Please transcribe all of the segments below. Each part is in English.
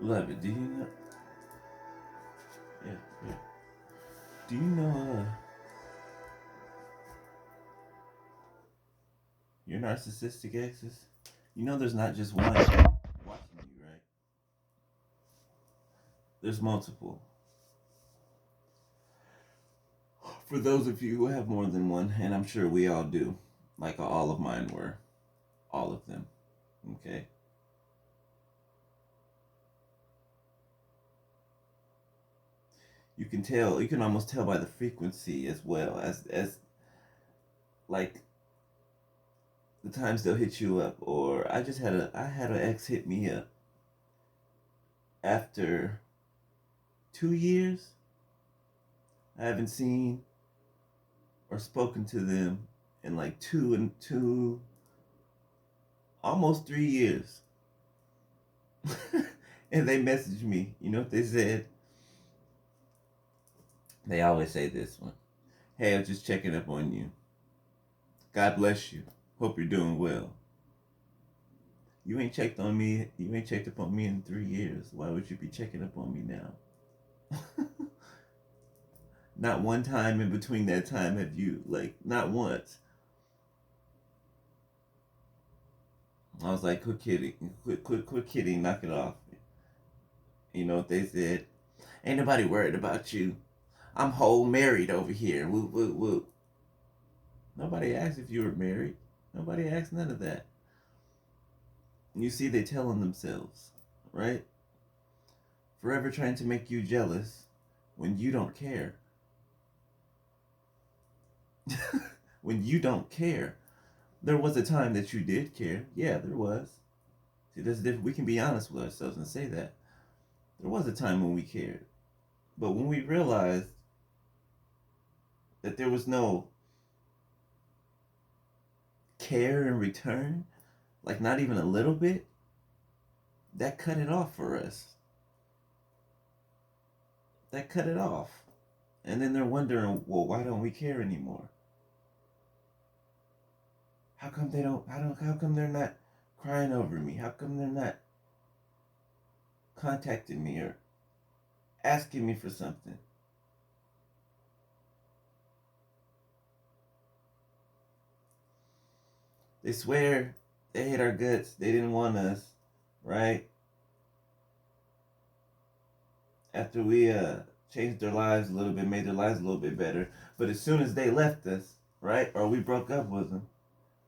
Love it. Do you know? Yeah, yeah. Do you know your narcissistic exes? You know there's not just one watching you, right? There's multiple. For those of you who have more than one, and I'm sure we all do, like all of mine were, all of them. Okay. You can tell. You can almost tell by the frequency as well as like the times they'll hit you up. Or I had an ex hit me up after 2 years. I haven't seen or spoken to them in like almost 3 years. And they messaged me. You know what they said? They always say this one. Hey, I'm just checking up on you. God bless you. Hope you're doing well. You ain't checked on me. You ain't checked up on me in 3 years. Why would you be checking up on me now? Not one time in between that time have you, like, not once. I was like, quit kidding. Quit kidding. Knock it off. You know what they said? Ain't nobody worried about you. I'm whole married over here. Woo, woo, woo. Nobody asked if you were married. Nobody asked none of that. You see, they telling themselves, right? Forever trying to make you jealous when you don't care. When you don't care. There was a time that you did care. Yeah, there was. See, that's different. We can be honest with ourselves and say that. There was a time when we cared. But when we realized that there was no care in return, like not even a little bit, that cut it off for us. That cut it off. And then they're wondering, well, why don't we care anymore? How come they don't, how come they're not crying over me? How come they're not contacting me or asking me for something? They swear they hate our guts. They didn't want us, right? After we changed their lives a little bit, made their lives a little bit better. But as soon as they left us, right, or we broke up with them,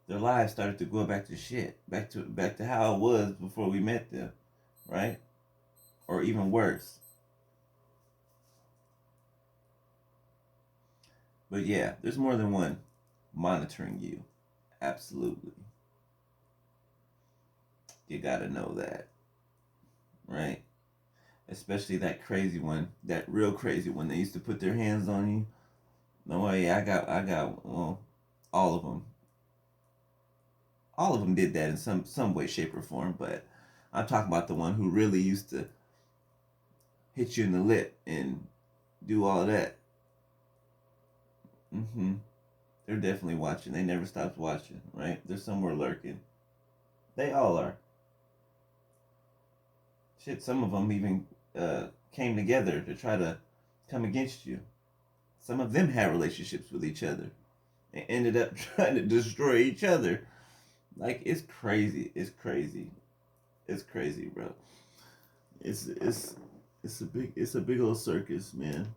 their lives started to go back to shit, back to how it was before we met them, right? Or even worse. But yeah, there's more than one monitoring you. Absolutely. You gotta know that, right? Especially that crazy one, that real crazy one. They used to put their hands on you. No way, well, all of them. All of them did that in some way, shape, or form. But I'm talking about the one who really used to hit you in the lip and do all of that. Mm-hmm. They're definitely watching. They never stopped watching, right? They're somewhere lurking. They all are. Shit, some of them even came together to try to come against you. Some of them had relationships with each other and ended up trying to destroy each other. Like it's crazy. It's crazy. It's crazy, bro. It's it's it's a big old circus, man.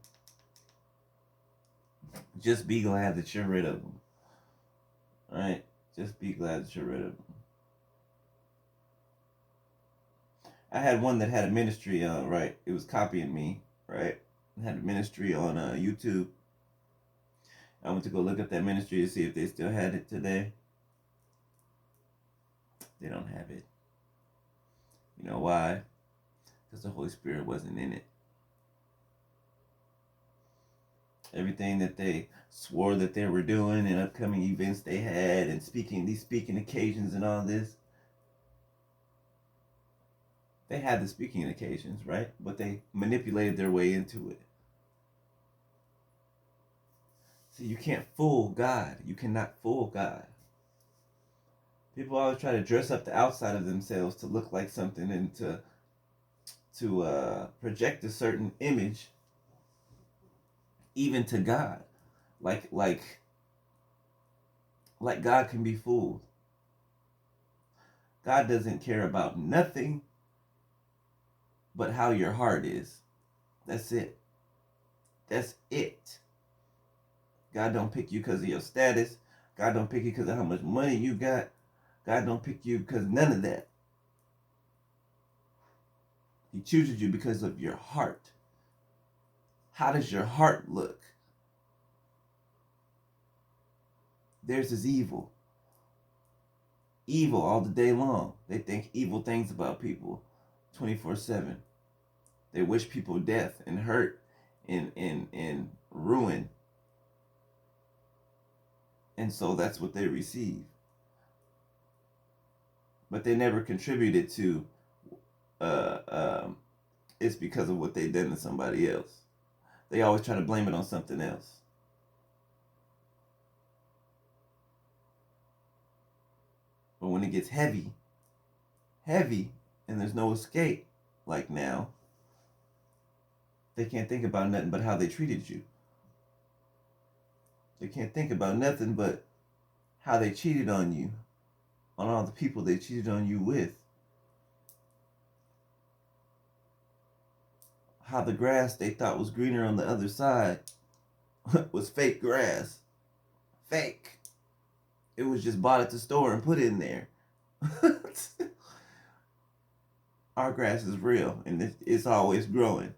Just be glad that you're rid of them. All right? Just be glad that you're rid of them. I had one that had a ministry, right? It was copying me, right? It had a ministry on YouTube. I went to go look up that ministry to see if they still had it today. They don't have it. You know why? Because the Holy Spirit wasn't in it. Everything that they swore that they were doing and upcoming events they had and these speaking occasions and all this, they had the speaking occasions, right? But they manipulated their way into it. See, you can't fool God. You cannot fool God. People always try to dress up the outside of themselves to look like something and project a certain image, even to God. Like like like God can be fooled. God doesn't care about nothing but how your heart is. That's it. That's it. God don't pick you because of your status. God don't pick you because of how much money you got. God don't pick you because none of that. He chooses you because of your heart. How does your heart look? Theirs is evil. Evil all the day long. They think evil things about people 24/7. They wish people death and hurt and ruin. And so that's what they receive. But they never contributed to uh, um, it's because of what they did to somebody else. They always try to blame it on something else. But when it gets heavy, and there's no escape, like now, they can't think about nothing but how they treated you. They can't think about nothing but how they cheated on you, on all the people they cheated on you with. How the grass they thought was greener on the other side was fake grass. Fake. It was just bought at the store and put in there. Our grass is real and it's always growing.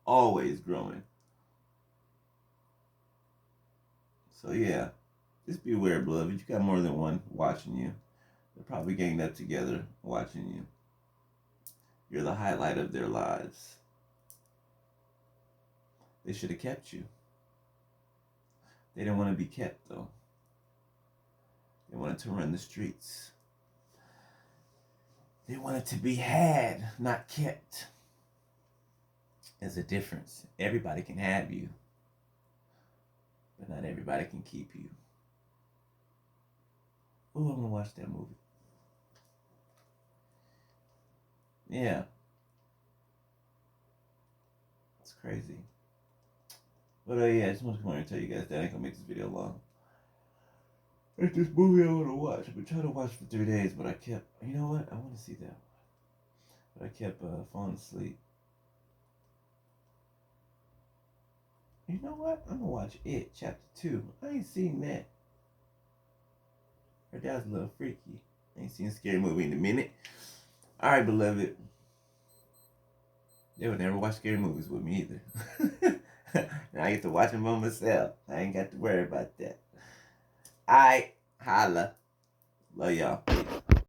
Always growing. So yeah, just beware, beloved. You got more than one watching you. They're probably ganged up together watching you. You're the highlight of their lives. They should have kept you. They didn't want to be kept, though. They wanted to run the streets. They wanted to be had, not kept. There's a difference. Everybody can have you, but not everybody can keep you. Oh, I'm going to watch that movie. Yeah. It's crazy. But yeah, I just want to come on and tell you guys that I ain't going to make this video long. It's this movie I want to watch. I've been trying to watch for 3 days, but I kept, you know what? I want to see that one. But I kept falling asleep. You know what? I'm going to watch It, Chapter 2. I ain't seen that. Heard that was a little freaky. I ain't seen a scary movie in a minute. Alright, beloved. They would never watch scary movies with me either. Now I get to watch them by myself. I ain't got to worry about that. Alright, holla. Love y'all. Peace.